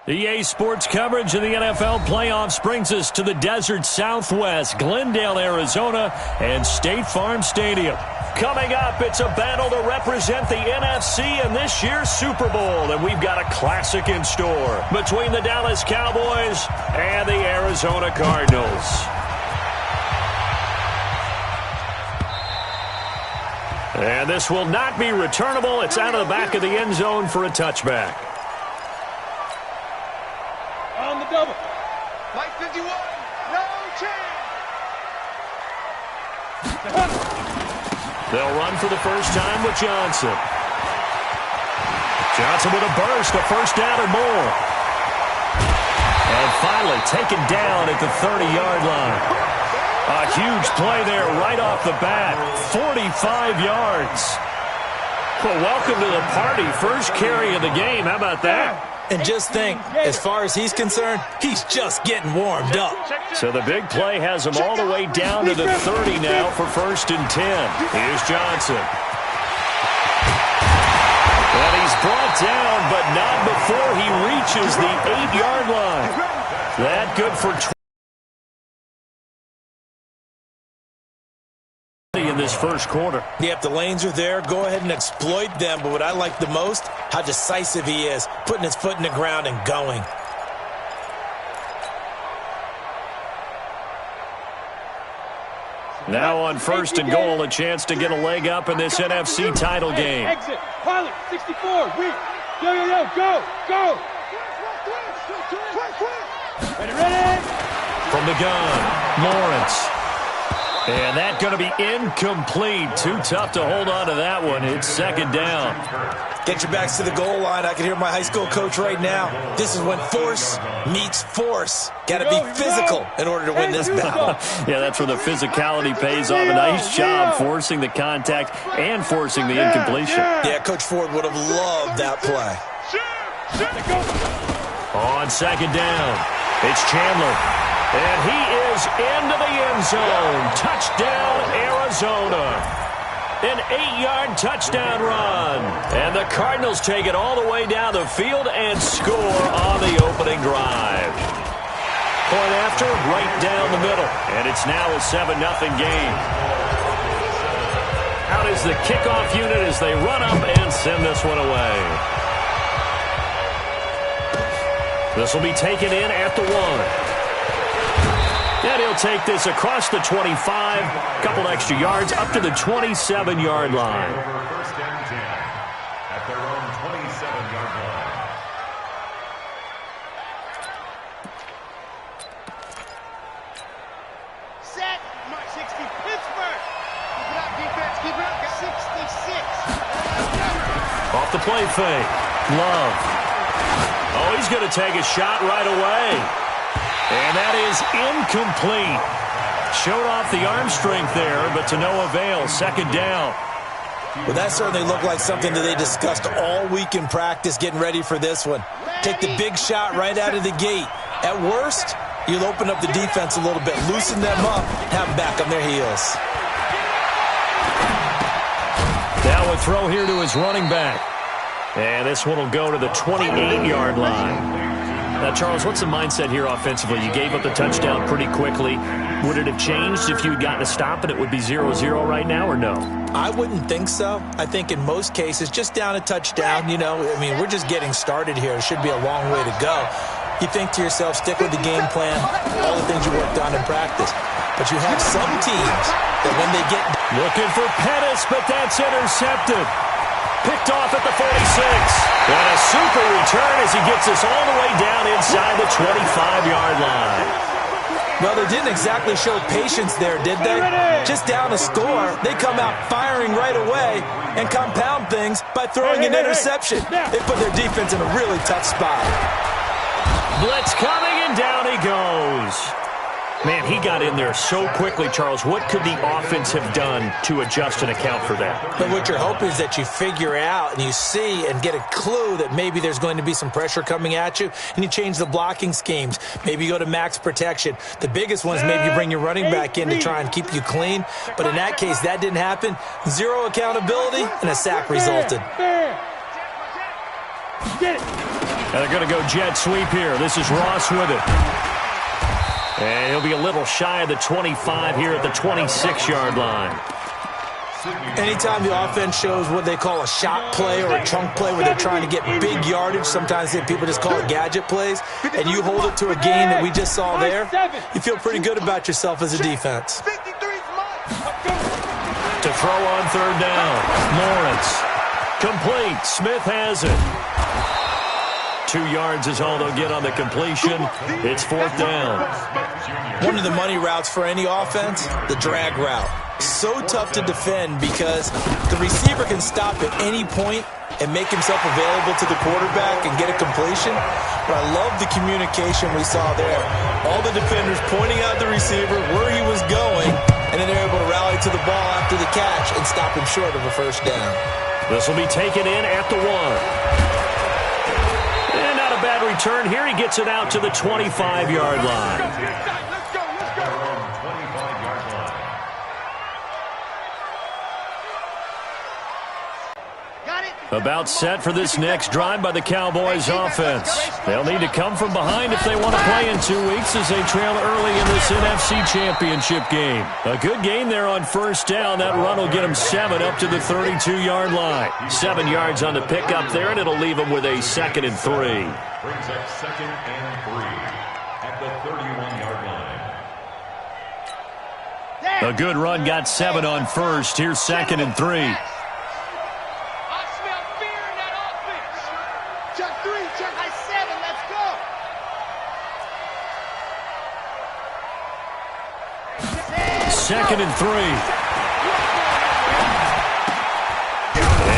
EA Sports coverage of the NFL playoffs brings us to the desert Southwest, Glendale, Arizona, and State Farm Stadium. Coming up, it's a battle to represent the NFC in this year's Super Bowl, and we've got a classic in store between the Dallas Cowboys and the Arizona Cardinals. And this will not be returnable. It's out of the back of the end zone for a touchback. On the double. Mike 51. No change. They'll run for the first time with Johnson. Johnson with a burst, a first down or more. And finally taken down at the 30-yard line. A huge play there right off the bat. 45 yards. Well, welcome to the party. First carry of the game. How about that? And just think, as far as he's concerned, he's just getting warmed up. So the big play has him all the way down to the 30 now for 1st and 10. Here's Johnson. And he's brought down, but not before he reaches the 8-yard line. That good for 20 in this first quarter. Yeah, if the lanes are there, go ahead and exploit them. But what I like the most, how decisive he is, putting his foot in the ground and going. Now on 1st and goal, a chance to get a leg up in this NFC title game. Exit. Pilot, 64. Yo, go, go. Ready. From the gun, Lawrence. And that going to be incomplete. Too tough to hold on to that one. It's 2nd down. Get your backs to the goal line. I can hear my high school coach right now. This is when force meets force. Got to be physical in order to win this battle. Yeah, that's where the physicality pays off. A nice job forcing the contact and forcing the incompletion. Yeah, Coach Ford would have loved that play. On 2nd down, it's Chandler. And he is into the end zone. Touchdown, Arizona. An 8-yard touchdown run. And the Cardinals take it all the way down the field and score on the opening drive. Point after, right down the middle. And it's now a 7-0 game. Out is the kickoff unit as they run up and send this one away. This will be taken in at the 1. And he'll take this across the 25, a couple extra yards, up to the 27-yard line. First and 10 at their own 27-yard line. Set. Mark 60. Pittsburgh. Keep it up, defense. Keep it up. 66. Off the play fake. Love. Oh, he's going to take a shot right away. And that is incomplete. Showed off the arm strength there, but to no avail. 2nd down. Well, that certainly looked like something that they discussed all week in practice getting ready for this one. Take the big shot right out of the gate. At worst, you'll open up the defense a little bit, loosen them up, have them back on their heels. Now a throw here to his running back. And this one will go to the 28-yard line. Now, Charles, what's the mindset here offensively? You gave up the touchdown pretty quickly. Would it have changed if you had gotten a stop and it would be 0-0 right now, or no? I wouldn't think so. I think in most cases, just down a touchdown, we're just getting started here. It should be a long way to go. You think to yourself, stick with the game plan, all the things you worked on in practice. But you have some teams that when they get... Looking for Pettis, but that's intercepted. Picked off at the 46. And a super return as he gets us all the way down inside the 25-yard line. Well, they didn't exactly show patience there, did they? Just down a score, they come out firing right away and compound things by throwing an interception. They put their defense in a really tough spot. Blitz coming, and down he goes. Man, he got in there so quickly, Charles. What could the offense have done to adjust and account for that? But what you're hoping is that you figure out and you see and get a clue that maybe there's going to be some pressure coming at you, and you change the blocking schemes. Maybe you go to max protection. The biggest one is maybe you bring your running back in to try and keep you clean. But in that case, that didn't happen. Zero accountability, and a sack resulted. Get it. And they're going to go jet sweep here. This is Ross with it. And he'll be a little shy of the 25 here at the 26-yard line. Anytime the offense shows what they call a shot play or a chunk play where they're trying to get big yardage, sometimes people just call it gadget plays, and you hold it to a gain that we just saw there, you feel pretty good about yourself as a defense. To throw on third down, Lawrence. Complete. Smith has it. 2 yards is all they'll get on the completion. It's fourth down. One of the money routes for any offense, the drag route. So tough to defend because the receiver can stop at any point and make himself available to the quarterback and get a completion. But I love the communication we saw there. All the defenders pointing out the receiver, where he was going, and then they're able to rally to the ball after the catch and stop him short of a first down. This will be taken in at the 1. And not a bad return here. He gets it out to the 25-yard line. About set for this next drive by the Cowboys offense. They'll need to come from behind if they want to play in 2 weeks as they trail early in this NFC Championship game. A good gain there on first down. That run will get them 7 up to the 32-yard line. 7 yards on the pickup there, and it'll leave them with a 2nd and 3. Brings up 2nd and 3 at the 31-yard line. A good run got 7 on first. Here's 2nd and 3. Second and 3.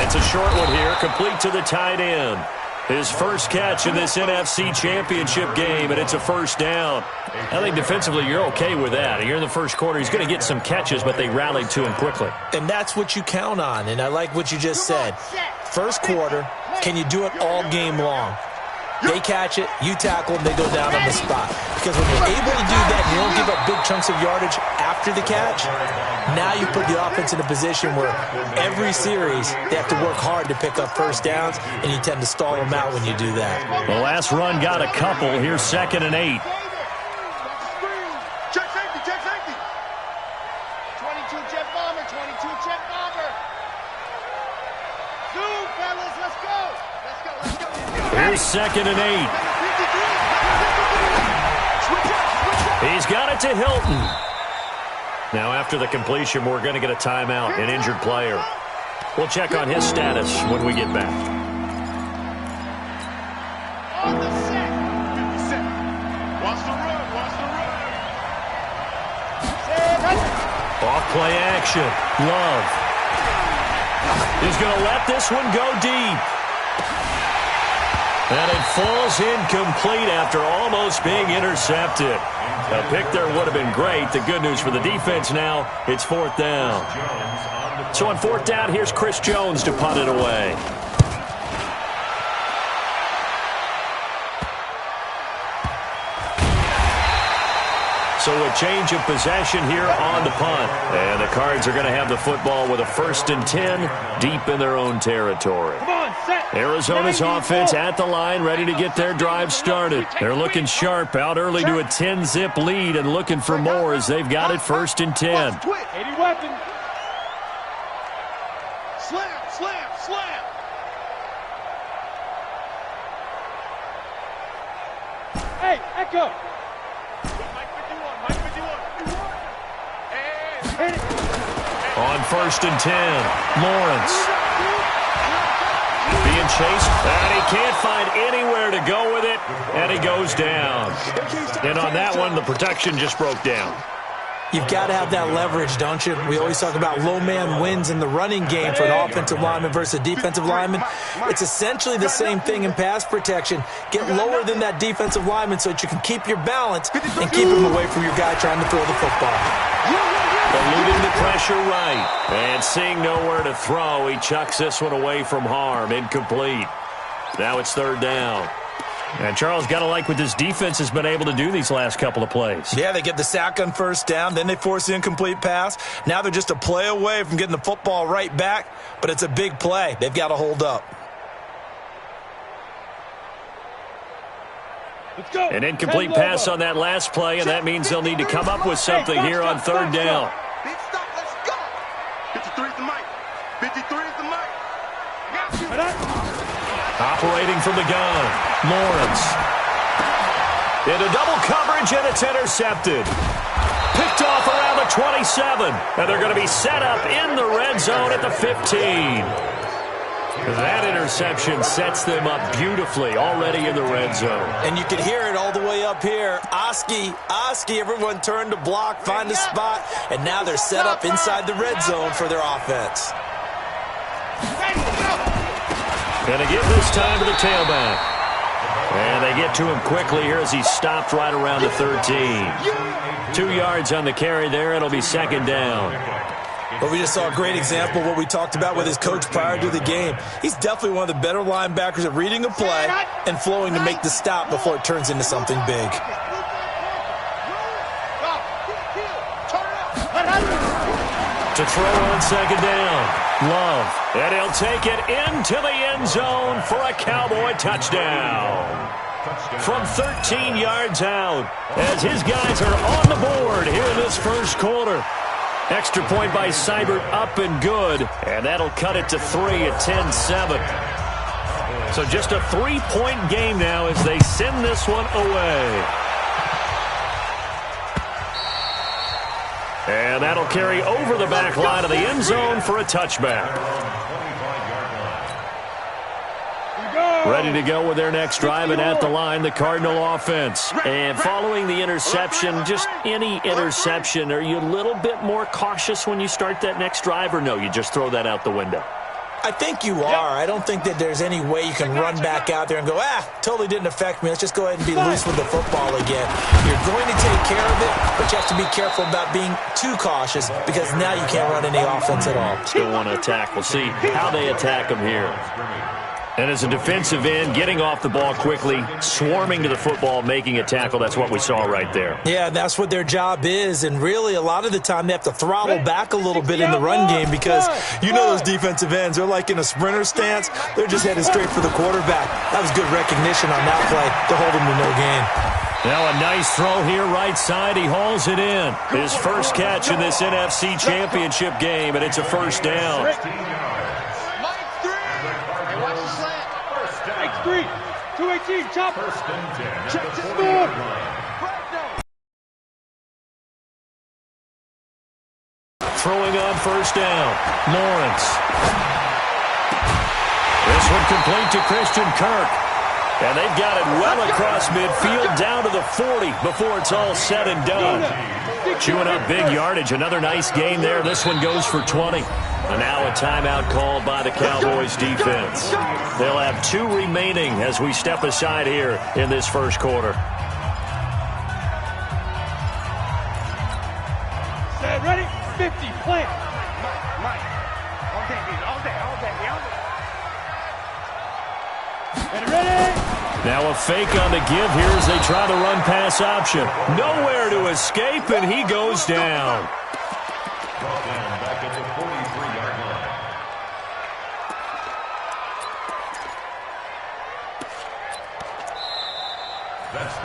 It's a short one here, complete to the tight end. His first catch in this NFC Championship game, and it's a first down. I think defensively you're okay with that. Here in the first quarter, he's going to get some catches, but they rallied to him quickly. And that's what you count on, and I like what you just said. First quarter, can you do it all game long? They catch it, you tackle them, they go down on the spot. Because when you're able to do that, you don't give up big chunks of yardage after the catch, now you put the offense in a position where every series they have to work hard to pick up first downs, and you tend to stall them out when you do that. The last run got a couple. Here's 2nd and 8. Check safety, check safety. 22 jet bomber, 22 jet bomber. Zoom, fellas, let's go. Let's go, let's go. Here's 2nd and 8. He's got it to Hilton. Now after the completion, we're going to get a timeout, an injured player. We'll check on his status when we get back. On the set. Watch the run, watch the run. Off play action. Love. He's going to let this one go deep. And it falls incomplete after almost being intercepted. A pick there would have been great. The good news for the defense now, it's fourth down. So on fourth down, here's Chris Jones to punt it away. So a change of possession here on the punt. And the Cards are going to have the football with a 1st and 10 deep in their own territory. Arizona's offense at the line, ready to get their drive started. They're looking sharp, out early to a 10-zip lead and looking for more as they've got it 1st and 10. 80 weapon. Slam, slam, slam. Hey, Echo. On 1st and 10, Lawrence. Being chased, and he can't find anywhere to go with it, and he goes down. And on that one, the protection just broke down. You've got to have that leverage, don't you? We always talk about low man wins in the running game for an offensive lineman versus a defensive lineman. It's essentially the same thing in pass protection. Get lower than that defensive lineman so that you can keep your balance and keep him away from your guy trying to throw the football. Eluding the pressure right. And seeing nowhere to throw, he chucks this one away from harm. Incomplete. Now it's third down. And Charles, got to like what this defense has been able to do these last couple of plays. Yeah, they get the sack on first down, then they force the incomplete pass. Now they're just a play away from getting the football right back, but it's a big play. They've got to hold up. An incomplete pass on that last play, and that means they'll need to come up with something here on third down. Big stop, let's go. 53 is the mic. 53 is the mic. Operating from the gun, Lawrence. Into double coverage, and it's intercepted. Picked off around the 27, and they're going to be set up in the red zone at the 15. That interception sets them up beautifully already in the red zone. And you can hear it all the way up here. Oski, everyone turned to block, find a spot, and now they're set up inside the red zone for their offense. Going to give this time to the tailback. And they get to him quickly here as he stopped right around the 13. 2 yards on the carry there. It'll be second down. Well, we just saw a great example of what we talked about with his coach prior to the game. He's definitely one of the better linebackers at reading a play and flowing to make the stop before it turns into something big. To throw on second down, Love. And he'll take it into the end zone for a Cowboy touchdown. From 13 yards out, as his guys are on the board here in this first quarter. Extra point by Seibert up and good, and that'll cut it to 3 at 10-7. So just a 3-point game now as they send this one away. And that'll carry over the back line of the end zone for a touchback. Ready to go with their next drive, and at the line, the Cardinal offense. And following the interception, just any interception, are you a little bit more cautious when you start that next drive, or no, you just throw that out the window? I think you are. I don't think that there's any way you can run back out there and go, totally didn't affect me. Let's just go ahead and be loose with the football again. You're going to take care of it, but you have to be careful about being too cautious because now you can't run any offense at all. Still want to attack. We'll see how they attack them here. And as a defensive end, getting off the ball quickly, swarming to the football, making a tackle, that's what we saw right there. Yeah, that's what their job is. And really, a lot of the time, they have to throttle back a little bit in the run game because you know those defensive ends, they're like in a sprinter stance. They're just headed straight for the quarterback. That was good recognition on that play to hold him to no gain. Now a nice throw here right side. He hauls it in. His first catch in this NFC Championship game, and it's a first down. 218, chop. Check this move. Throwing on first down, Lawrence. This one complete to Christian Kirk. And they've got it well across midfield down to the 40 before it's all said and done. Chewing up big yardage. Another nice gain there. This one goes for 20. And now a timeout called by the Cowboys defense. They'll have 2 remaining as we step aside here in this first quarter. Set, ready? 50, plant. Mike. All day, all day. And ready? Now a fake on the give here as they try the run-pass option. Nowhere to escape, and he goes down. Back at the 43-yard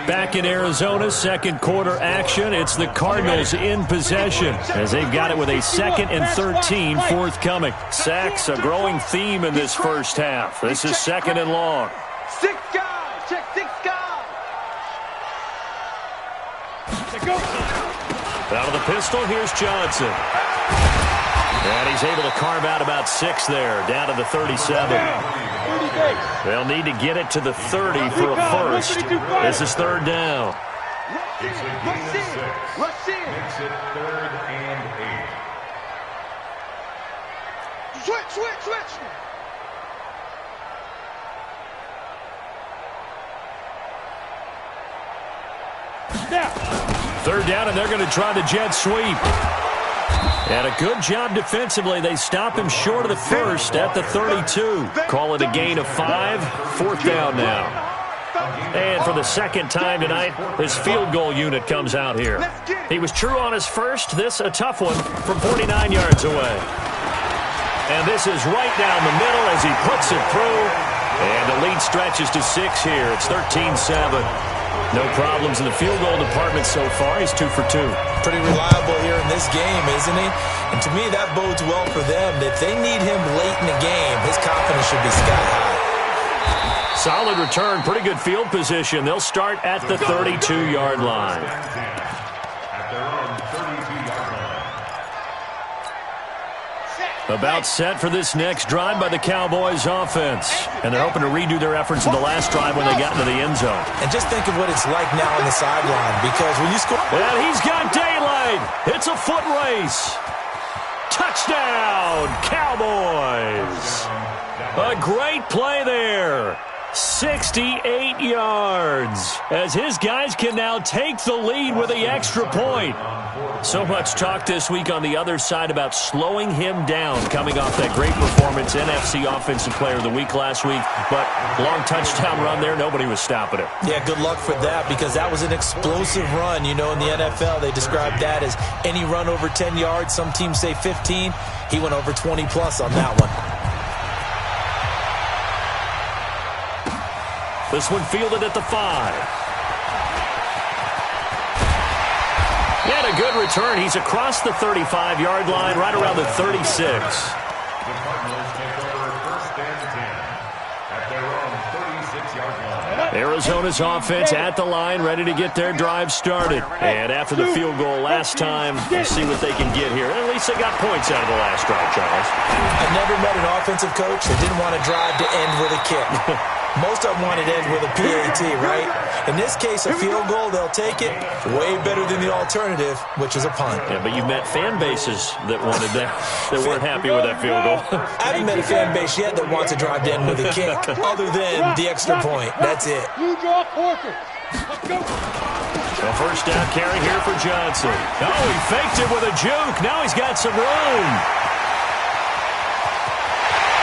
line. Back in Arizona, second quarter action. It's the Cardinals in possession as they've got it with a 2nd and 13 forthcoming. Sacks, a growing theme in this first half. This is 2nd and long. 6 guys. Check 6 guys. Go. Out of the pistol, here's Johnson. And he's able to carve out about 6 there, down to the 37. They'll need to get it to the 30 for a first. This is third down. It's a gain of 6. Makes it 3rd and 8. Switch. Now. Third down, and they're going to try the jet sweep. And a good job defensively. They stop him short of the first at the 32. Call it a gain of 5. 4th down now. And for the second time tonight, his field goal unit comes out here. He was true on his first. This a tough one from 49 yards away. And this is right down the middle as he puts it through. And the lead stretches to 6 here. It's 13-7. No problems in the field goal department so far. He's 2 for 2. Pretty reliable here in this game, isn't he? And to me, that bodes well for them. If they need him late in the game, his confidence should be sky high. Solid return. Pretty good field position. They'll start at the 32-yard line. About set for this next drive by the Cowboys offense. And they're hoping to redo their efforts in the last drive when they got into the end zone. And just think of what it's like now on the sideline, because when you score... And he's got daylight. It's a foot race. Touchdown, Cowboys. A great play there. 68 yards as his guys can now take the lead with the extra point. So much talk this week on the other side about slowing him down coming off that great performance, NFC Offensive Player of the Week last week. But long touchdown run there, nobody was stopping it. Yeah, good luck for that, because that was an explosive run. You know, in the NFL, they describe that as any run over 10 yards. Some teams say 15. He went over 20-plus on that one. This one fielded at the 5. And a good return. He's across the 35-yard line, right around the 36. The Cardinals take over 1st and 10 at their own 36-yard line. Arizona's offense at the line, ready to get their drive started. And after the field goal last time, we'll see what they can get here. At least they got points out of the last drive, Charles. I've never met an offensive coach that didn't want to drive to end with a kick. Most of them want it end with a PAT, right? In this case, a field goal, they'll take it. Way better than the alternative, which is a punt. Yeah, but you've met fan bases that wanted that weren't happy with that field goal. I haven't met a fan base yet that wants to drive to end with a kick, other than the extra point. That's it. You draw quarter. Let's go. So first down carry here for Johnson. Oh, he faked it with a juke. Now he's got some room.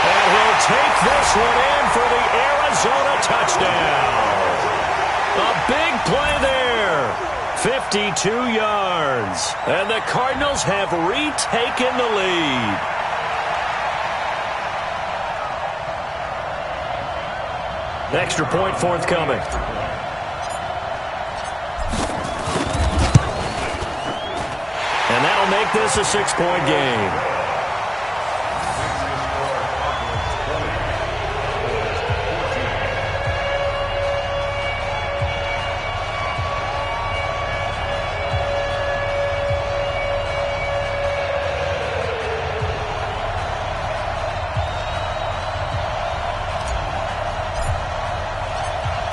And he'll take this one in for the Arizona touchdown. A big play there. 52 yards. And the Cardinals have retaken the lead. Extra point forthcoming. And that'll make this a 6-point game.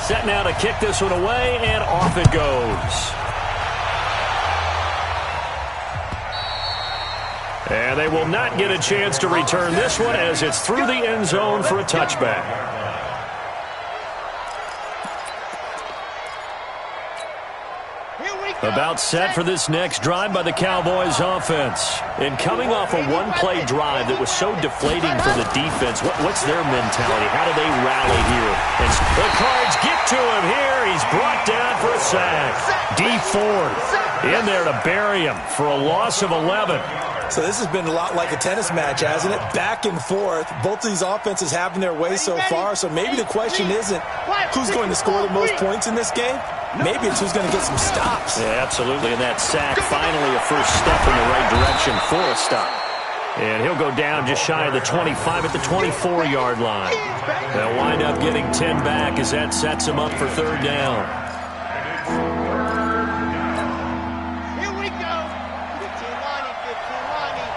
Set now to kick this one away, and off it goes. And they will not get a chance to return this one as it's through the end zone for a touchback. About set for this next drive by the Cowboys offense. And coming off a one-play drive that was so deflating for the defense, what's their mentality? How do they rally here? And the Cards get to him here. He's brought down for a sack. Deep Ford in there to bury him for a loss of 11. So this has been a lot like a tennis match, hasn't it? Back and forth. Both of these offenses having their way so far. So maybe the question isn't who's going to score the most points in this game. Maybe it's who's going to get some stops. Yeah, absolutely. And that sack, finally a first step in the right direction for a stop. And he'll go down just shy of the 25 at the 24-yard line. They'll wind up getting 10 back as that sets him up for third down. Here we go. 15 lining, 15 lining.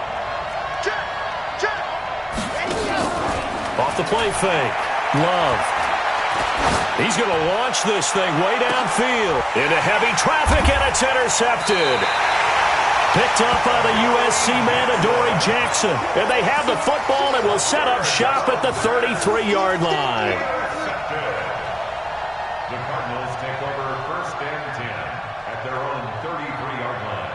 Check. Ready to go. Off the play fake. Love. He's going to launch this thing way downfield into heavy traffic, and it's intercepted. Picked up by the USC man, Adoree Jackson. And they have the football and will set up shop at the 33-yard line. The Cardinals take over 1st and 10 at their own 33-yard line.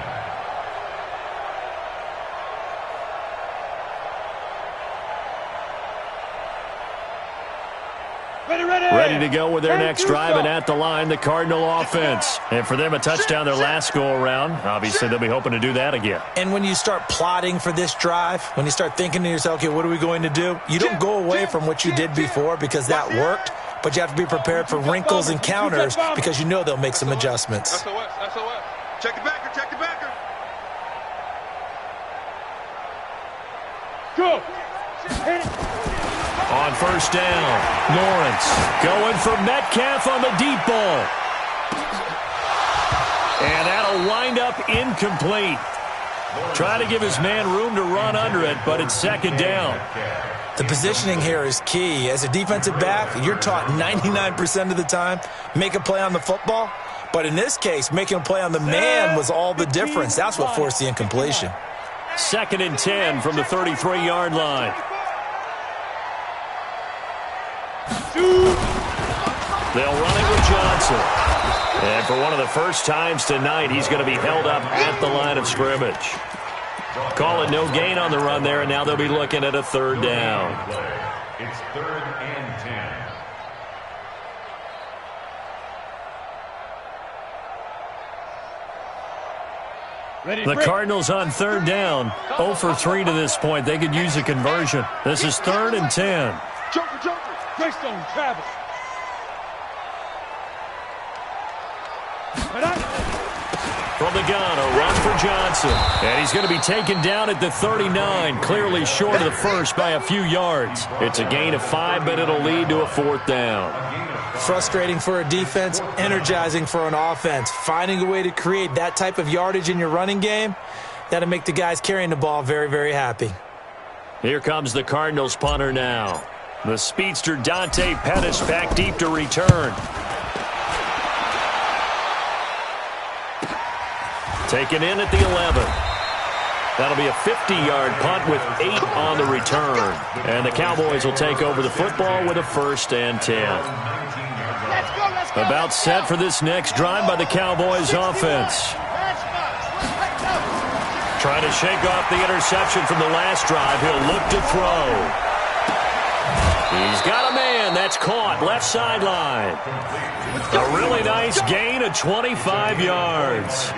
Ready to go with their next drive, and at the line, the Cardinal offense. And for them, a touchdown their last go-around. Obviously, they'll be hoping to do that again. And when you start plotting for this drive, when you start thinking to yourself, okay, what are we going to do? You don't go away from what you did before because that worked. but you have to be prepared for wrinkles and counters because you know they'll make some adjustments. SOS. Check the backer. Go. On first down, Lawrence going for Metcalf on the deep ball. And that'll wind up incomplete. Try to give his man room to run under it, but it's second down. The positioning here is key. As a defensive back, you're taught 99% of the time, make a play on the football. But in this case, making a play on the man was all the difference. That's what forced the incompletion. 2nd and 10 from the 33-yard line. They'll run it with Johnson. And for one of the first times tonight, he's going to be held up at the line of scrimmage. Call it no gain on the run there, and now they'll be looking at a 3rd down. It's 3rd and 10. The Cardinals on 3rd down, 0 for 3 to this point. They could use a conversion. This is 3rd and 10. Joker. Greystone, Travis. From the gun, a run for Johnson. And he's going to be taken down at the 39, clearly short of the first by a few yards. It's a gain of 5, but it'll lead to a 4th down. Frustrating for a defense, energizing for an offense. Finding a way to create that type of yardage in your running game, that'll make the guys carrying the ball very, very happy. Here comes the Cardinals punter now. The speedster Dante Pettis back deep to return. Taken in at the 11. That'll be a 50-yard punt with 8 on the return. And the Cowboys will take over the football with a 1st and 10. About set for this next drive by the Cowboys offense. Trying to shake off the interception from the last drive. He'll look to throw. He's got a man. That's caught. Left sideline. A really nice gain of 25 yards.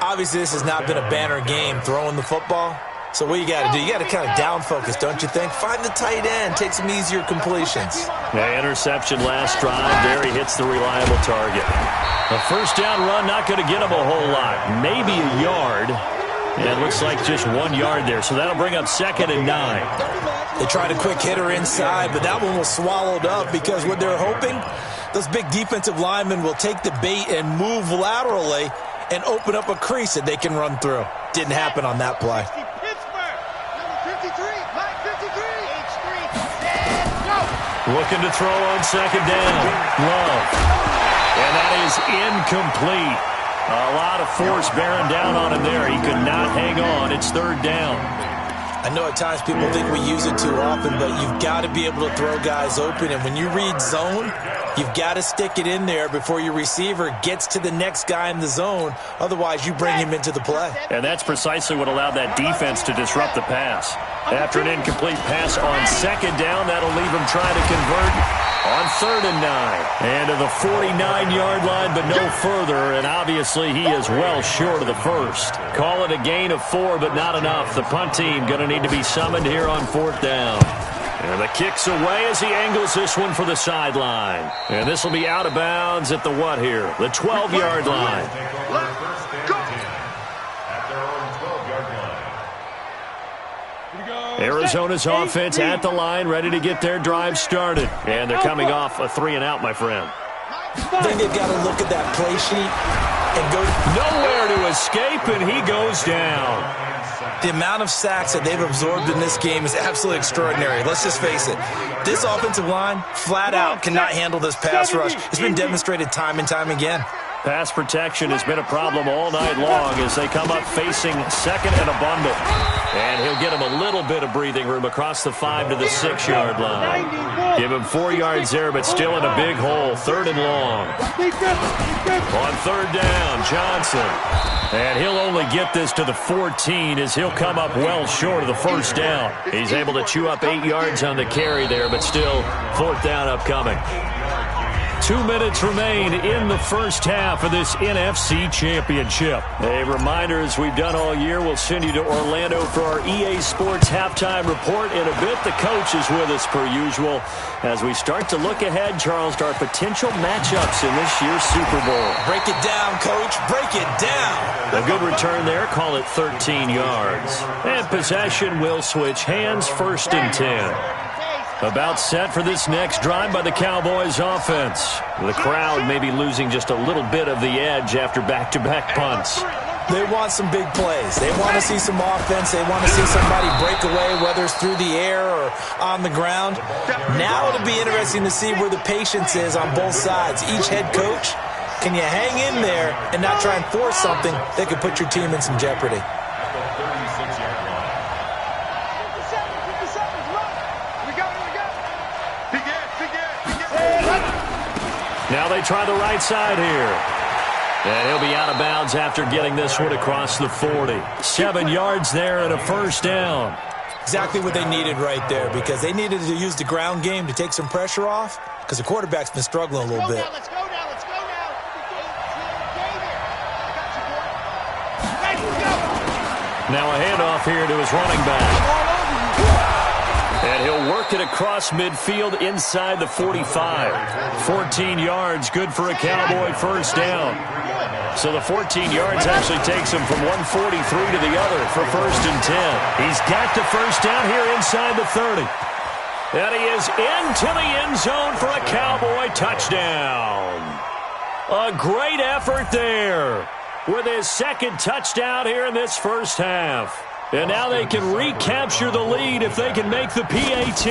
Obviously, this has not been a banner game throwing the football. So what you got to do, you got to kind of down focus, don't you think? Find the tight end, take some easier completions. The interception last drive. There he hits the reliable target. A 1st down run, not going to get him a whole lot. Maybe a yard. And it looks like just 1 yard there. So that'll bring up 2nd and 9. They tried a quick hitter inside, but that one was swallowed up because what they're hoping, those big defensive linemen will take the bait and move laterally and open up a crease that they can run through. Didn't happen on that play. Looking to throw on 2nd down. Love. And that is incomplete. A lot of force bearing down on him there. He could not hang on. It's 3rd down. I know at times people think we use it too often, but you've got to be able to throw guys open. And when you read zone, you've got to stick it in there before your receiver gets to the next guy in the zone. Otherwise, you bring him into the play. And that's precisely what allowed that defense to disrupt the pass. After an incomplete pass on 2nd down, that'll leave him trying to convert on 3rd and 9. And to the 49-yard line, but no further. And obviously, he is well short of the first. Call it a gain of 4, but not enough. The punt team going to need to be summoned here on 4th down. And the kick's away as he angles this one for the sideline. And this will be out of bounds at the what here? The 12-yard line. Arizona's offense at the line, ready to get their drive started. And they're coming off a 3-and-out, my friend. I think they've got to look at that play sheet and go nowhere to escape, and he goes down. The amount of sacks that they've absorbed in this game is absolutely extraordinary. Let's just face it. This offensive line, flat out, cannot handle this pass rush. It's been demonstrated time and time again. Pass protection has been a problem all night long as they come up facing 2nd and a bundle. And he'll get him a little bit of breathing room across the 5 to the 6-yard line. Give him 4 yards there, but still in a big hole. 3rd and long. On 3rd down, Johnson. And he'll only get this to the 14 as he'll come up well short of the 1st down. He's able to chew up 8 yards on the carry there, but still 4th down upcoming. 2 minutes remain in the first half of this NFC Championship. A reminder, as we've done all year, we'll send you to Orlando for our EA Sports halftime report. In a bit, the coach is with us per usual as we start to look ahead, Charles, to our potential matchups in this year's Super Bowl. Break it down, Coach. Break it down. A good return there. Call it 13 yards. And possession will switch hands, 1st and 10. About set for this next drive by the Cowboys offense. The crowd may be losing just a little bit of the edge after back-to-back punts. They want some big plays. They want to see some offense. They want to see somebody break away, whether it's through the air or on the ground. Now it'll be interesting to see where the patience is on both sides. Each head coach, can you hang in there and not try and force something that could put your team in some jeopardy? Now they try the right side here. And he'll be out of bounds after getting this one across the 40. 7 yards there and a 1st down. Exactly what they needed right there, because they needed to use the ground game to take some pressure off, because the quarterback's been struggling a little bit. Let's go now. Now a handoff here to his running back. And he'll work it across midfield inside the 45. 14 yards, good for a Cowboy 1st down. So the 14 yards actually takes him from 143 to the other for 1st and 10. He's got the 1st down here inside the 30. And he is into the end zone for a Cowboy touchdown. A great effort there with his 2nd touchdown here in this first half. And now they can recapture the lead if they can make the PAT.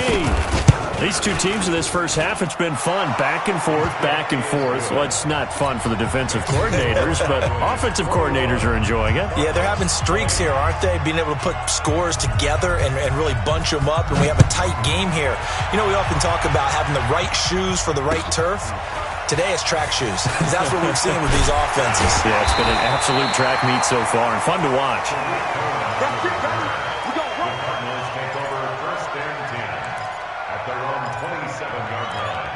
These two teams in this first half, it's been fun. Back and forth, back and forth. Well, it's not fun for the defensive coordinators, but offensive coordinators are enjoying it. Yeah, they're having streaks here, aren't they? Being able to put scores together and really bunch them up, and we have a tight game here. You know, we often talk about having the right shoes for the right turf. Today it's track shoes, because that's what we've seen with these offenses. Yeah, it's been an absolute track meet so far, and fun to watch. Cardinals take over 1st and 10 at their own 27-yard line.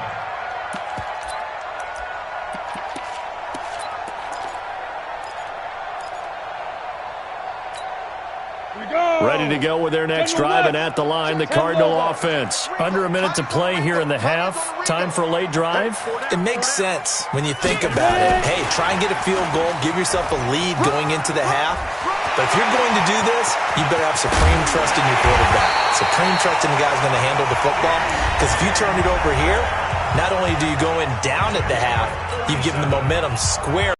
Ready to go with their next drive, and at the line, the Cardinal offense. Under a minute to play here in the half. Time for a late drive. It makes sense when you think about it. Hey, try and get a field goal. Give yourself a lead going into the half. But if you're going to do this, you better have supreme trust in your quarterback. Supreme trust in the guy's going to handle the football. Because if you turn it over here, not only do you go in down at the half, you've given the momentum square.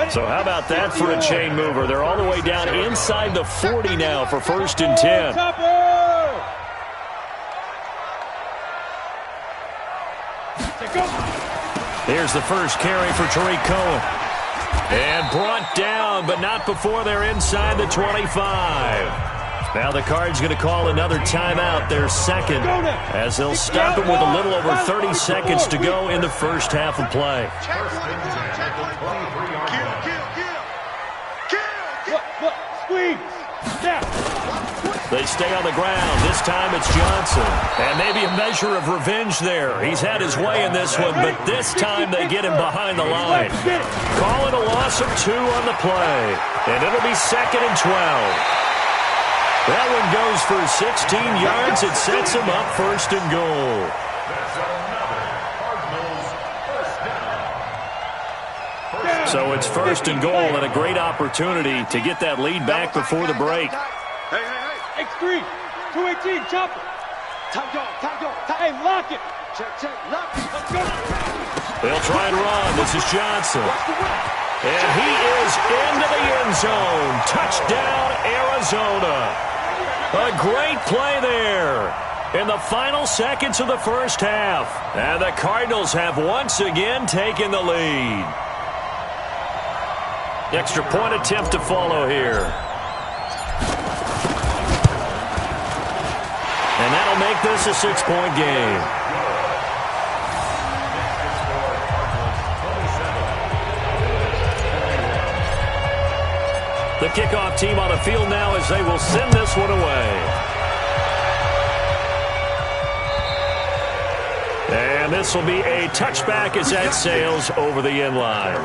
So how about that for a chain mover? They're all the way down inside the 40 now for 1st and 10. Here's the first carry for Tariq Cohen. And brought down, but not before they're inside the 25. Now the Cards going to call another timeout, their 2nd, as they'll stop it with a little over 30 seconds to go in the first half of play. They stay on the ground. This time it's Johnson. And maybe a measure of revenge there. He's had his way in this one, but this time they get him behind the line. Call it a loss of 2 on the play. And it'll be 2nd and 12. That one goes for 16 yards. It sets him up 1st and goal. So it's 1st and goal and a great opportunity to get that lead back before the break. Hey, X3, 218, chopper. Top dog. Hey, lock it. Check, lock it. Let's go. They'll try and run. This is Johnson. And he is into the end zone. Touchdown, Arizona. A great play there in the final seconds of the first half. And the Cardinals have once again taken the lead. Extra point attempt to follow here. And that'll make this a 6-point game. The kickoff team on the field now as they will send this one away. And this will be a touchback as that sails over the end line.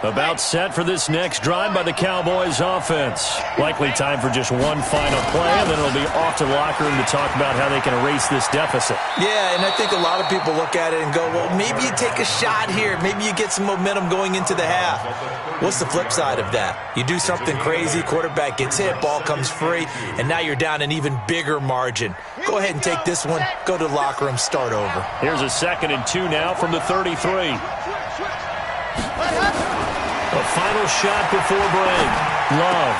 About set for this next drive by the Cowboys offense. Likely time for just one final play, and then it'll be off to the locker room to talk about how they can erase this deficit. Yeah, and I think a lot of people look at it and go, well, maybe you take a shot here. Maybe you get some momentum going into the half. What's the flip side of that? You do something crazy, quarterback gets hit, ball comes free, and now you're down an even bigger margin. Go ahead and take this one, go to the locker room, start over. Here's a 2nd and 2 now from the 33. A final shot before break. Love.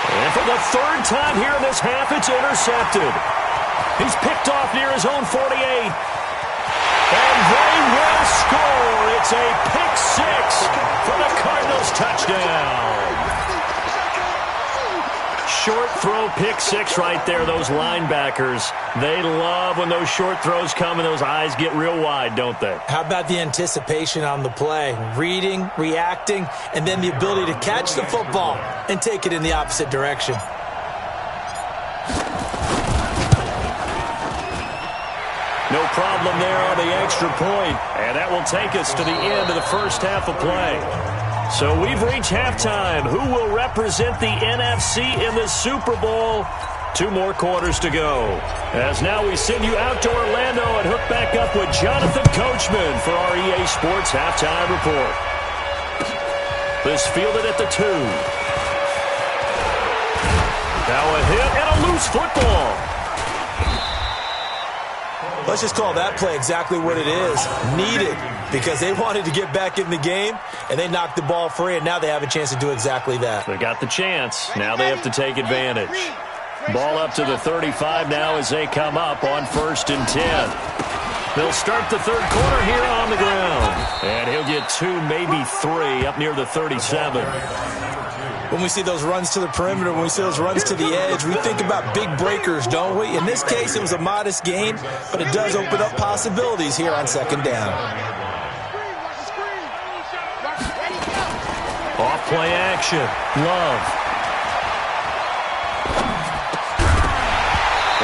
And for the 3rd time here in this half, it's intercepted. He's picked off near his own 48. And they will score. It's a pick 6 for the Cardinals touchdown. Short throw, pick 6 right there. Those linebackers, they love when those short throws come and those eyes get real wide, don't they? How about the anticipation on the play? Reading, reacting, and then the ability to catch the football and take it in the opposite direction. No problem there on the extra point. And that will take us to the end of the first half of play. So we've reached halftime. Who will represent the NFC in the Super Bowl? 2 more quarters to go. As now we send you out to Orlando and hook back up with Jonathan Coachman for our EA Sports Halftime Report. This fielded at the 2. Now a hit and a loose football. Let's just call that play exactly what it is. Needed, because they wanted to get back in the game, and they knocked the ball free, and now they have a chance to do exactly that. They got the chance. Now they have to take advantage. Ball up to the 35 now as they come up on 1st and 10. They'll start the 3rd quarter here on the ground. And he'll get 2, maybe 3 up near the 37. When we see those runs to the perimeter, when we see those runs to the edge, we think about big breakers, don't we? In this case, it was a modest gain, but it does open up possibilities here on 2nd down. Off play action. Love.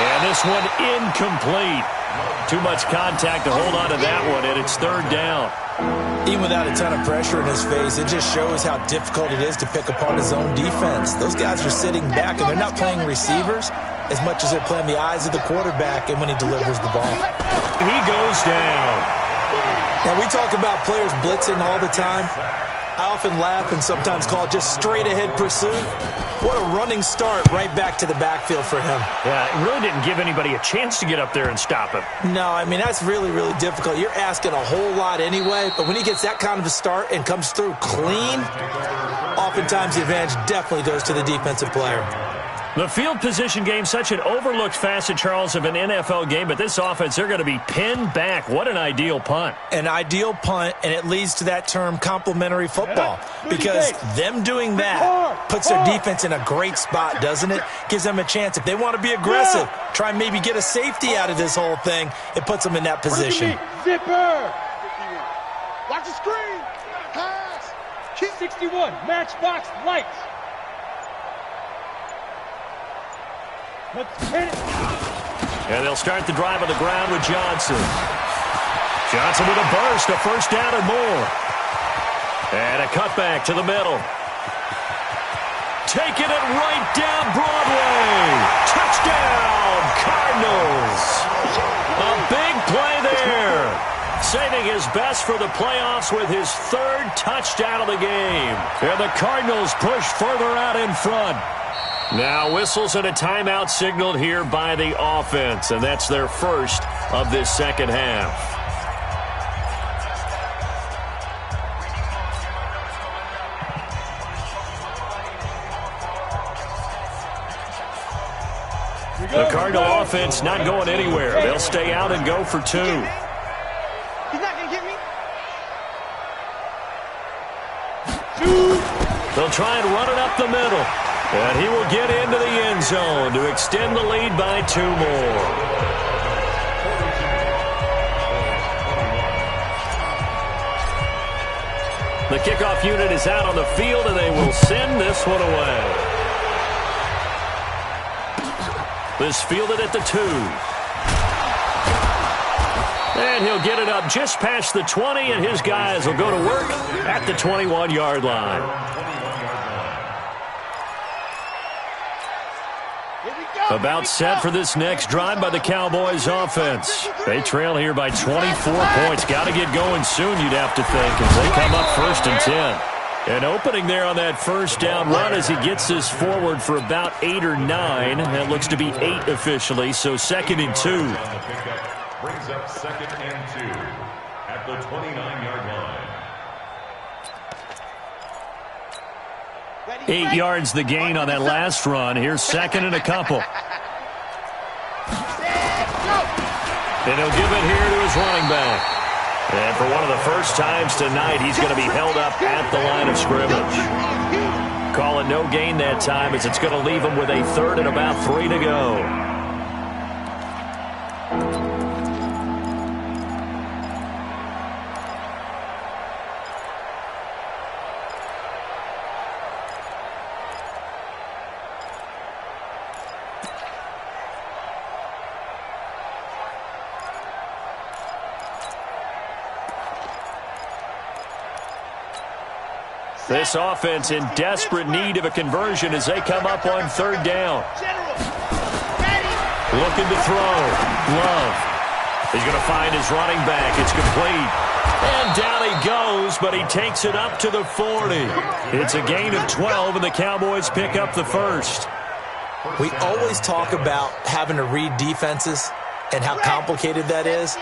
And this one incomplete. Too much contact to hold on to that one, and it's 3rd down. Even without a ton of pressure in his face, it just shows how difficult it is to pick apart his own defense. Those guys are sitting back, and they're not playing receivers as much as they're playing the eyes of the quarterback and when he delivers the ball. He goes down. Now, we talk about players blitzing all the time. I often laugh and sometimes call it just straight-ahead pursuit. What a running start right back to the backfield for him. Yeah, it really didn't give anybody a chance to get up there and stop him. No, I mean, that's really, really difficult. You're asking a whole lot anyway, but when he gets that kind of a start and comes through clean, oftentimes the advantage definitely goes to the defensive player. The field position game, such an overlooked facet, Charles, of an NFL game, but this offense, they're going to be pinned back. What an ideal punt. An ideal punt, and it leads to that term complementary football, because them doing that puts their defense in a great spot, doesn't it? Gives them a chance. If they want to be aggressive, try and maybe get a safety out of this whole thing, it puts them in that position. Zipper. Watch the screen. Pass. 61. Matchbox lights. Let's hit it. And they'll start the drive on the ground with Johnson. Johnson with a burst, a 1st down and more. And a cutback to the middle. Taking it right down Broadway. Touchdown, Cardinals. A big play there. Saving his best for the playoffs with his 3rd touchdown of the game. And the Cardinals push further out in front. Now whistles and a timeout signaled here by the offense, and that's their 1st of this 2nd half. The Cardinal offense not going anywhere. They'll stay out and go for 2. He's not going to get me. They'll try and run it up the middle. And he will get into the end zone to extend the lead by 2 more. The kickoff unit is out on the field, and they will send this one away. This fielded at the 2. And he'll get it up just past the 20, and his guys will go to work at the 21-yard line. About set for this next drive by the Cowboys offense. They trail here by 24 points. Got to get going soon, you'd have to think, as they come up 1st and 10. An opening there on that first down run as he gets this forward for about 8 or 9. That looks to be 8 officially, so 2nd and 2. Brings up 2nd and 2 at the 29-yard line. 8 yards the gain on that last run. Here's 2nd and a couple. And he'll give it here to his running back. And for one of the first times tonight, he's going to be held up at the line of scrimmage. Call it no gain that time, as it's going to leave him with a 3rd and about 3 to go. This offense in desperate need of a conversion as they come up on 3rd down. Looking to throw. Love. He's going to find his running back. It's complete. And down he goes, but he takes it up to the 40. It's a gain of 12, and the Cowboys pick up the 1st. We always talk about having to read defenses and how complicated that is.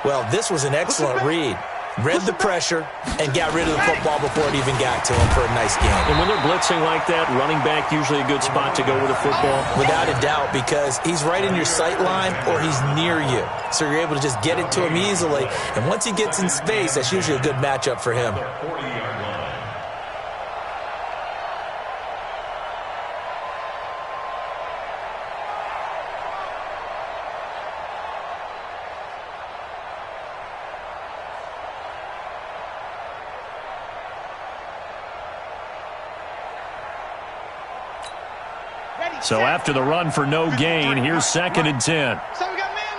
Well, this was an excellent read. Read the pressure and got rid of the football before it even got to him for a nice game. And when they're blitzing like that, running back usually a good spot to go with the football? Without a doubt, because he's right in your sight line or he's near you. So you're able to just get it to him easily. And once he gets in space, that's usually a good matchup for him. So after the run for no gain, here's 2nd and 10. So we got man.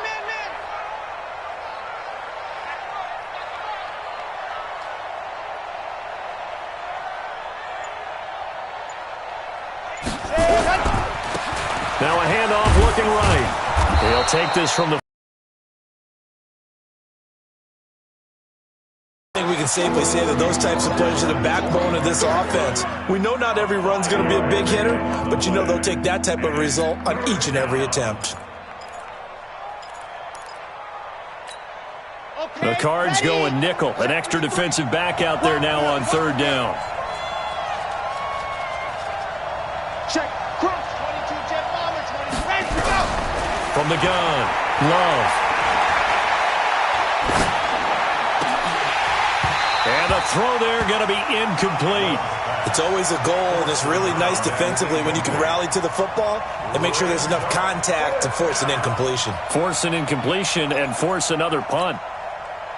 Now a handoff looking right. They'll take this from the... I think we can safely say that those types of plays are the backbone of this offense. We know not every run's going to be a big hitter, but you know they'll take that type of result on each and every attempt. The Cards going nickel. An extra defensive back out there now on 3rd down. Check. Cross. 22 jet bomber. 20. Ready to go. From the gun, Love. And a throw there going to be incomplete. It's always a goal, and it's really nice defensively when you can rally to the football and make sure there's enough contact to force an incompletion. Force an incompletion and force another punt.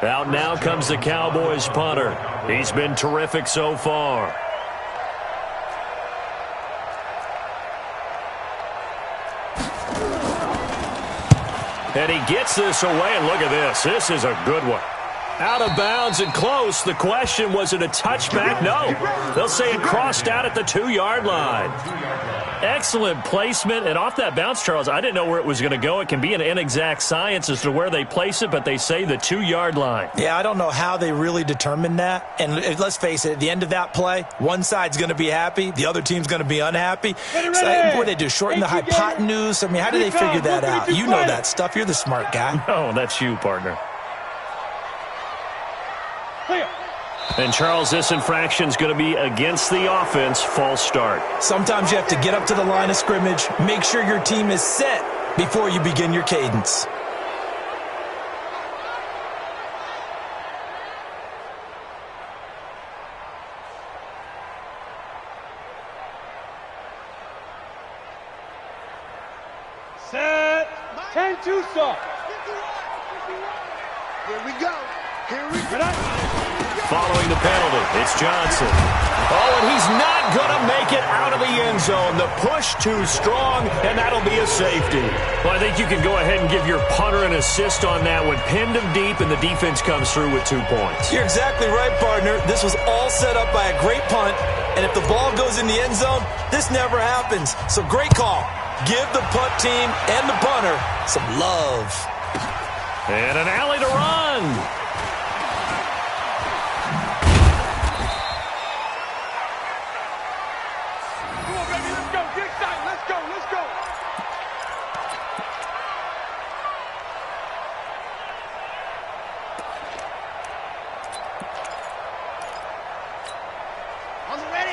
Out now comes the Cowboys punter. He's been terrific so far. And he gets this away, and look at this. This is a good one. Out of bounds and close. The question, was it a touchback? No. They'll say it crossed out at the 2-yard line. Excellent placement. And off that bounce, Charles, I didn't know where it was going to go. It can be an inexact science as to where they place it, but they say the 2-yard line. Yeah, I don't know how they really determined that. And let's face it, at the end of that play, one side's going to be happy, the other team's going to be unhappy. So, what do they do, shorten the hypotenuse? I mean, how do they figure that out? You know that stuff. You're the smart guy. No, that's you, partner. And, Charles, this infraction's going to be against the offense. False start. Sometimes you have to get up to the line of scrimmage, make sure your team is set before you begin your cadence. Set. 10-2 stop. Here we go. Here we go. Following the penalty, it's Johnson. Oh, and he's not going to make it out of the end zone. The push too strong, and that'll be a safety. Well, I think you can go ahead and give your punter an assist on that one. Pinned him deep, and the defense comes through with 2 points. You're exactly right, partner. This was all set up by a great punt, and if the ball goes in the end zone, this never happens. So great call. Give the punt team and the punter some love. And an alley to run.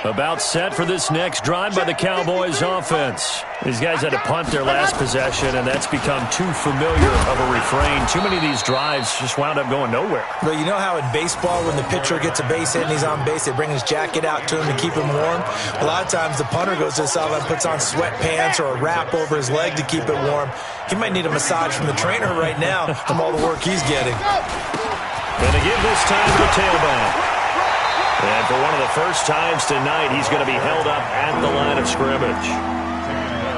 About set for this next drive by the Cowboys offense. These guys had to punt their last possession, and that's become too familiar of a refrain. Too many of these drives just wound up going nowhere. Well, you know how in baseball when the pitcher gets a base hit and he's on base, they bring his jacket out to him to keep him warm? A lot of times the punter goes to the sideline and puts on sweatpants or a wrap over his leg to keep it warm. He might need a massage from the trainer right now from all the work he's getting. Going to give this time to the tailback. And for one of the first times tonight, he's going to be held up at the line of scrimmage.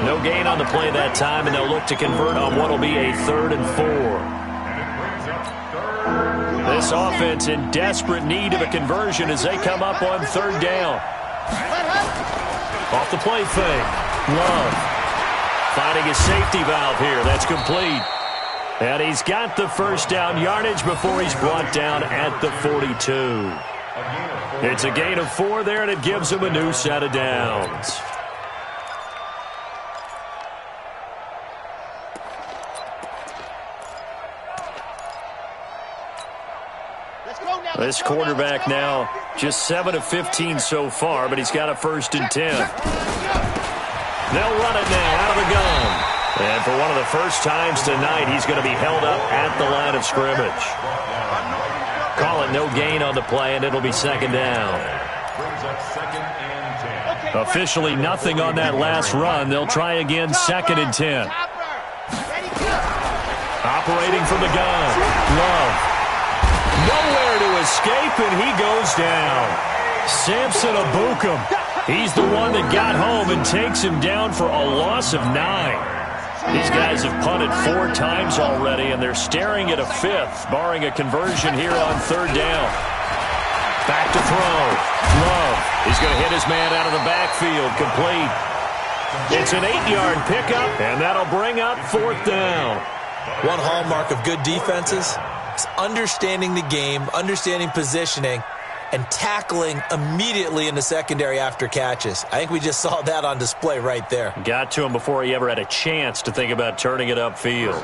No gain on the play that time, and they'll look to convert on what will be a 3rd and 4. This offense in desperate need of a conversion as they come up on 3rd down. Off the play fake. Love finding a safety valve here. That's complete. And he's got the first down yardage before he's brought down at the 42. It's a gain of 4 there, and it gives him a new set of downs. This quarterback now just 7 of 15 so far, but he's got a 1st and 10. They'll run it now out of the gun. And for one of the first times tonight, he's going to be held up at the line of scrimmage. Call it no gain on the play, and it'll be 2nd down. Officially nothing on that last run. They'll try again, 2nd and 10. Operating from the gun. Love. Nowhere to escape, and he goes down. Samson Abukum. He's the one that got home and takes him down for a loss of 9. These guys have punted 4 times already, and they're staring at a 5th, barring a conversion here on 3rd down. Back to throw. Love. He's going to hit his man out of the backfield. Complete. It's an 8-yard pickup, and that'll bring up 4th down. One hallmark of good defenses is understanding the game, understanding positioning, and tackling immediately in the secondary after catches. I think we just saw that on display right there. Got to him before he ever had a chance to think about turning it upfield.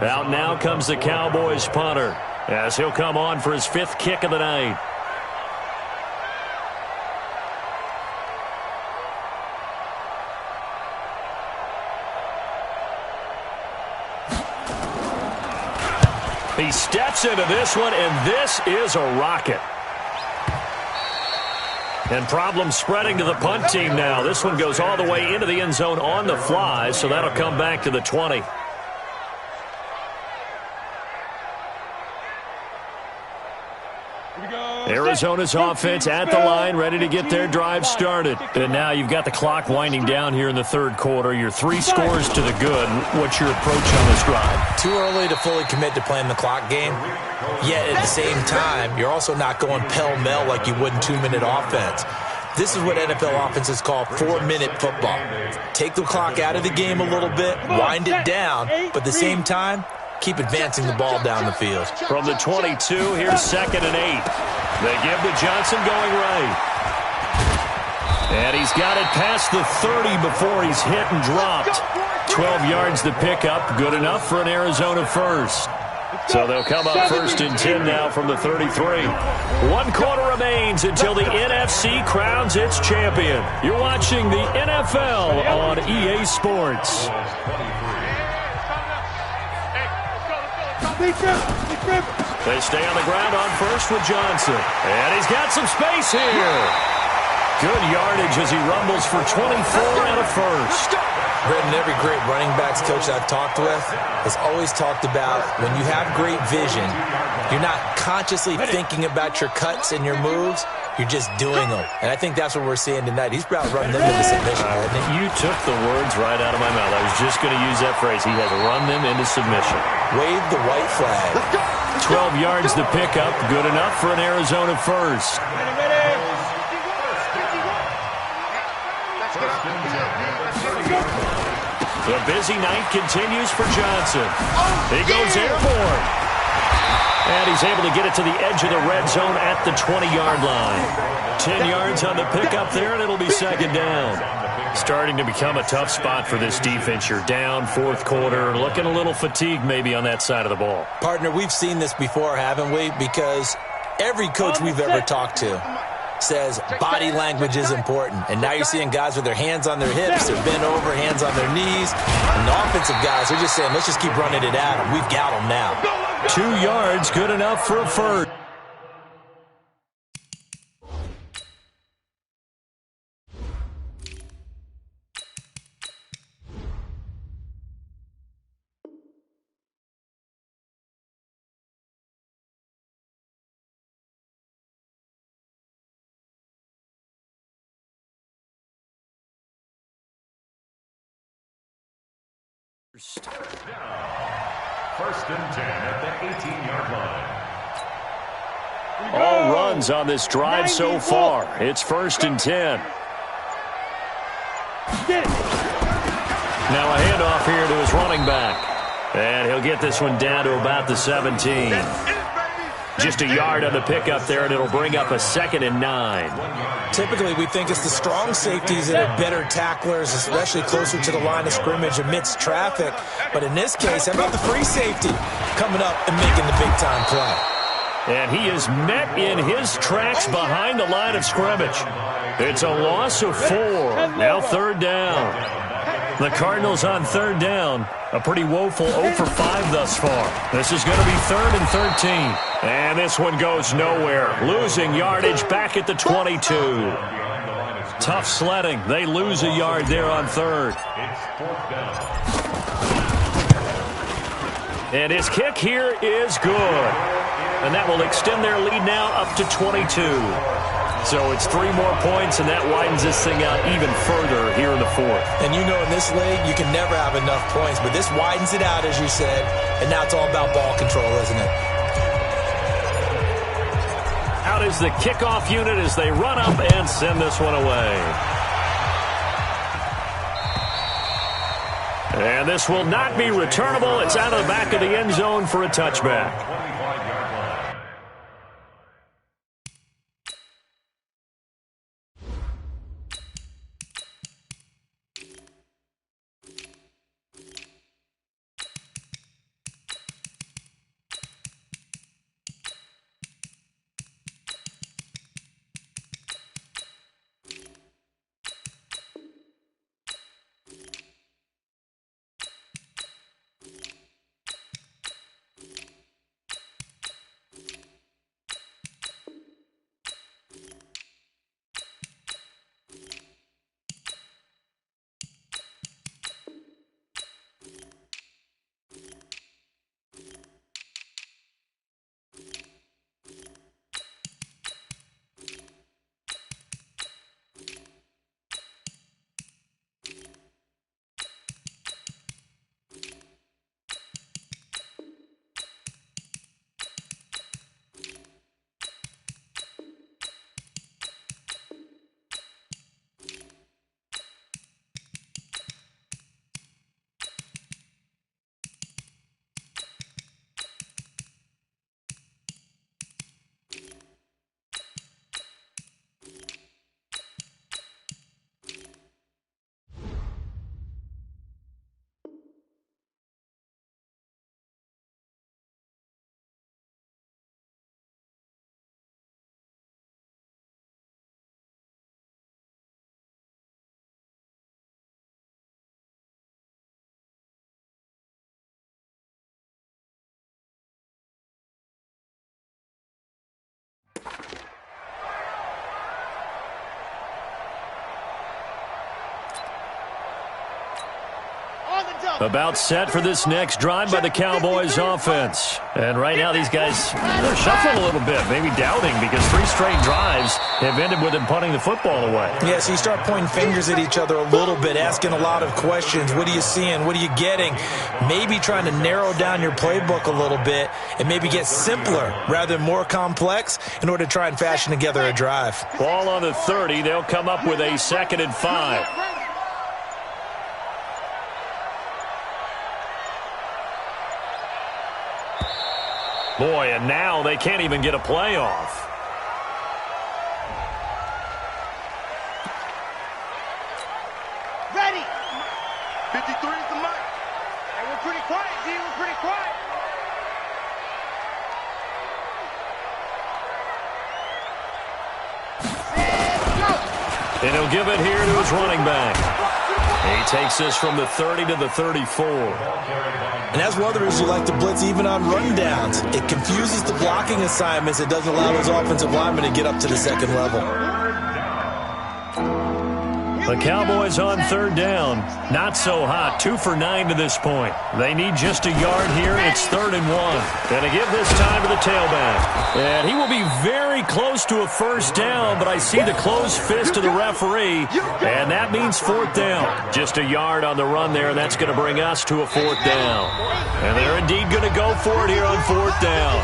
Out now comes the Cowboys punter as he'll come on for his 5th kick of the night. He steps into this one, and this is a rocket. And problem spreading to the punt team now. This one goes all the way into the end zone on the fly, so that'll come back to the 20. Arizona's offense at the line, ready to get their drive started. And now you've got the clock winding down here in the 3rd quarter. You're 3 scores to the good. What's your approach on this drive? Too early to fully commit to playing the clock game. Yet at the same time, you're also not going pell-mell like you would in 2-minute offense. This is what NFL offenses call 4-minute football. Take the clock out of the game a little bit, wind it down, but at the same time, keep advancing the ball down the field. From the 22, here's 2nd and 8. They give to Johnson going right. And he's got it past the 30 before he's hit and dropped. 12 yards to pick up, good enough for an Arizona 1st. So they'll come up 1st and 10 now from the 33. 1 quarter remains until the NFC crowns its champion. You're watching the NFL on EA Sports. They stay on the ground on 1st with Johnson. And he's got some space here. Good yardage as he rumbles for 24 and a 1st. Brendan, every great running backs coach I've talked with has always talked about when you have great vision, you're not consciously thinking about your cuts and your moves. You're just doing them. And I think that's what we're seeing tonight. He's about running them into submission, hasn't he? You took the words right out of my mouth. I was just going to use that phrase. He has run them into submission. Wave the white flag. 12 yards to pick up. Good enough for an Arizona first. The busy night continues for Johnson. He goes airborne. And he's able to get it to the edge of the red zone at the 20-yard line. 10 yards on the pickup there, and it'll be second down. Starting to become a tough spot for this defense. You're down fourth quarter, looking a little fatigued maybe on that side of the ball. Partner, we've seen this before, haven't we? Because every coach we've ever talked to says body language is important. And now you're seeing guys with their hands on their hips, they're bent over, hands on their knees. And the offensive guys, they're just saying, let's just keep running it at them. We've got them now. 2 yards, good enough for a first. First and 10 at the 18-yard line. All runs on this drive so far. It's first and 10. Now a handoff here to his running back. And he'll get this one down to about the 17. Just a yard on the pickup there, and it'll bring up a 2nd and 9. Typically, we think it's the strong safeties that are better tacklers, especially closer to the line of scrimmage amidst traffic. But in this case, how about the free safety coming up and making the big-time play? And he is met in his tracks behind the line of scrimmage. It's a loss of 4. Now third down. The Cardinals on third down. A pretty woeful 0 for 5 thus far. This is going to be 3rd and 13. And this one goes nowhere. Losing yardage back at the 22. Tough sledding. They lose a yard there on third. And his kick here is good. And that will extend their lead now up to 22. So it's 3 more points, and that widens this thing out even further here in the fourth. And you know in this league, you can never have enough points, but this widens it out, as you said, and now it's all about ball control, isn't it? Out is the kickoff unit as they run up and send this one away. And this will not be returnable. It's out of the back of the end zone for a touchback. About set for this next drive by the Cowboys offense. And right now these guys, they're shuffling a little bit, maybe doubting, because 3 straight drives have ended with them punting the football away. Yeah, so you start pointing fingers at each other a little bit, asking a lot of questions. What are you seeing? What are you getting? Maybe trying to narrow down your playbook a little bit and maybe get simpler rather than more complex in order to try and fashion together a drive. Ball on the 30. They'll come up with a 2nd and 5. Boy, and now they can't even get a play off. Ready. 53 is the mark. And we're pretty quiet, D. We're pretty quiet. And he'll give it here to his running back. He takes this from the 30 to the 34. And that's one of the reasons you like to blitz even on rundowns. It confuses the blocking assignments. It doesn't allow those offensive linemen to get up to the 2nd level. The Cowboys on 3rd down. Not so hot. 2 for 9 to this point. They need just a yard here. It's 3rd and 1. Going to give this time to the tailback. And he will be very close to a 1st down, but I see the closed fist of the referee, and that means 4th down. Just a yard on the run there, and that's going to bring us to a 4th down. And they're indeed going to go for it here on 4th down.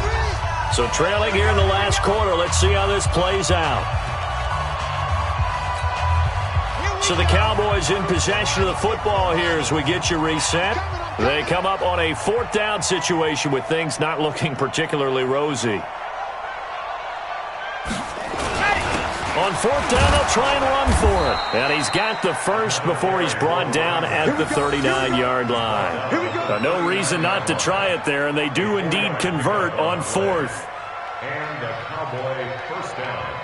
So trailing here in the last quarter, let's see how this plays out. So the Cowboys in possession of the football here as we get you reset. They come up on a 4th down situation with things not looking particularly rosy. On 4th down, they'll try and run for it. And he's got the first before he's brought down at the 39-yard line. No reason not to try it there, and they do indeed convert on 4th. And the Cowboy 1st down.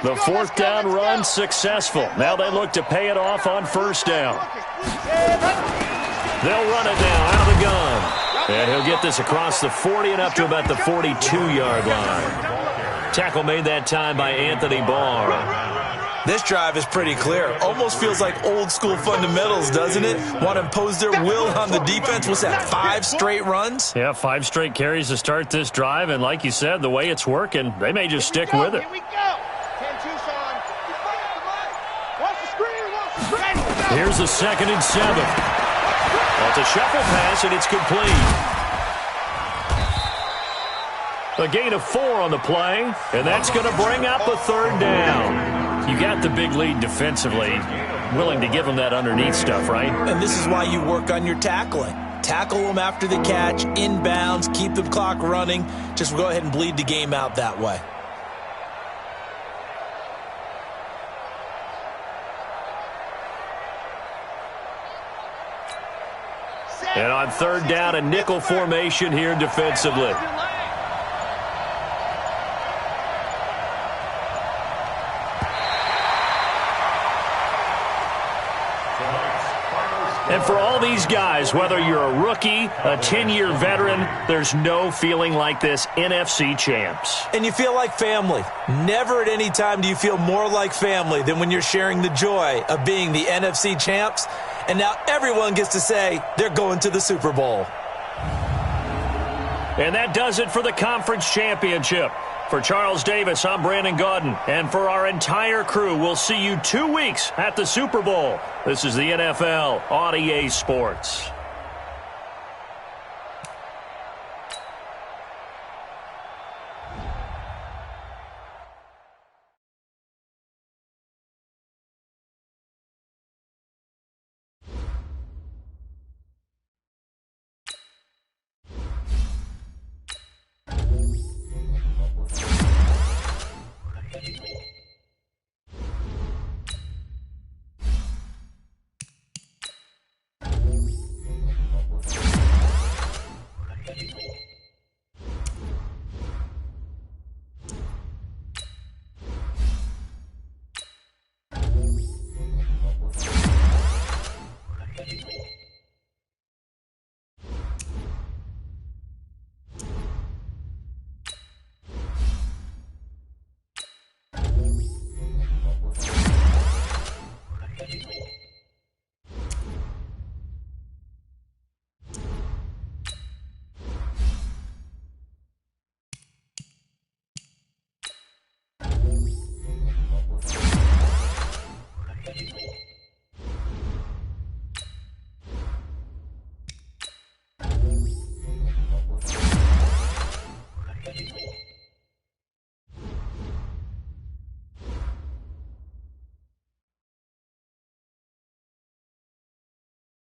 The 4th down run successful. Now they look to pay it off on 1st down. They'll run it now out of the gun. And he'll get this across the 40 and up to about the 42-yard line. Tackle made that time by Anthony Barr. This drive is pretty clear. Almost feels like old school fundamentals, doesn't it? Want to impose their will on the defense. What's that, 5 straight runs? Yeah, 5 straight carries to start this drive. And like you said, the way it's working, they may just stick with it. Here we go. 10 Tucson. Watch the screen. Watch the screen. Here's the 2nd and 7. Well, it's a shuffle pass, and it's complete. A gain of 4 on the play, and that's going to bring up a 3rd down. You got the big lead defensively. Willing to give them that underneath stuff, right? And this is why you work on your tackling. Tackle them after the catch, inbounds, keep the clock running. Just go ahead and bleed the game out that way. And on 3rd down, a nickel formation here defensively. And for all these guys, whether you're a rookie, a 10-year veteran, there's no feeling like this NFC champs. And you feel like family. Never at any time do you feel more like family than when you're sharing the joy of being the NFC champs. And now everyone gets to say they're going to the Super Bowl. And that does it for the conference championship. For Charles Davis, I'm Brandon Gaudin. And for our entire crew, we'll see you 2 weeks at the Super Bowl. This is the NFL on EA Sports.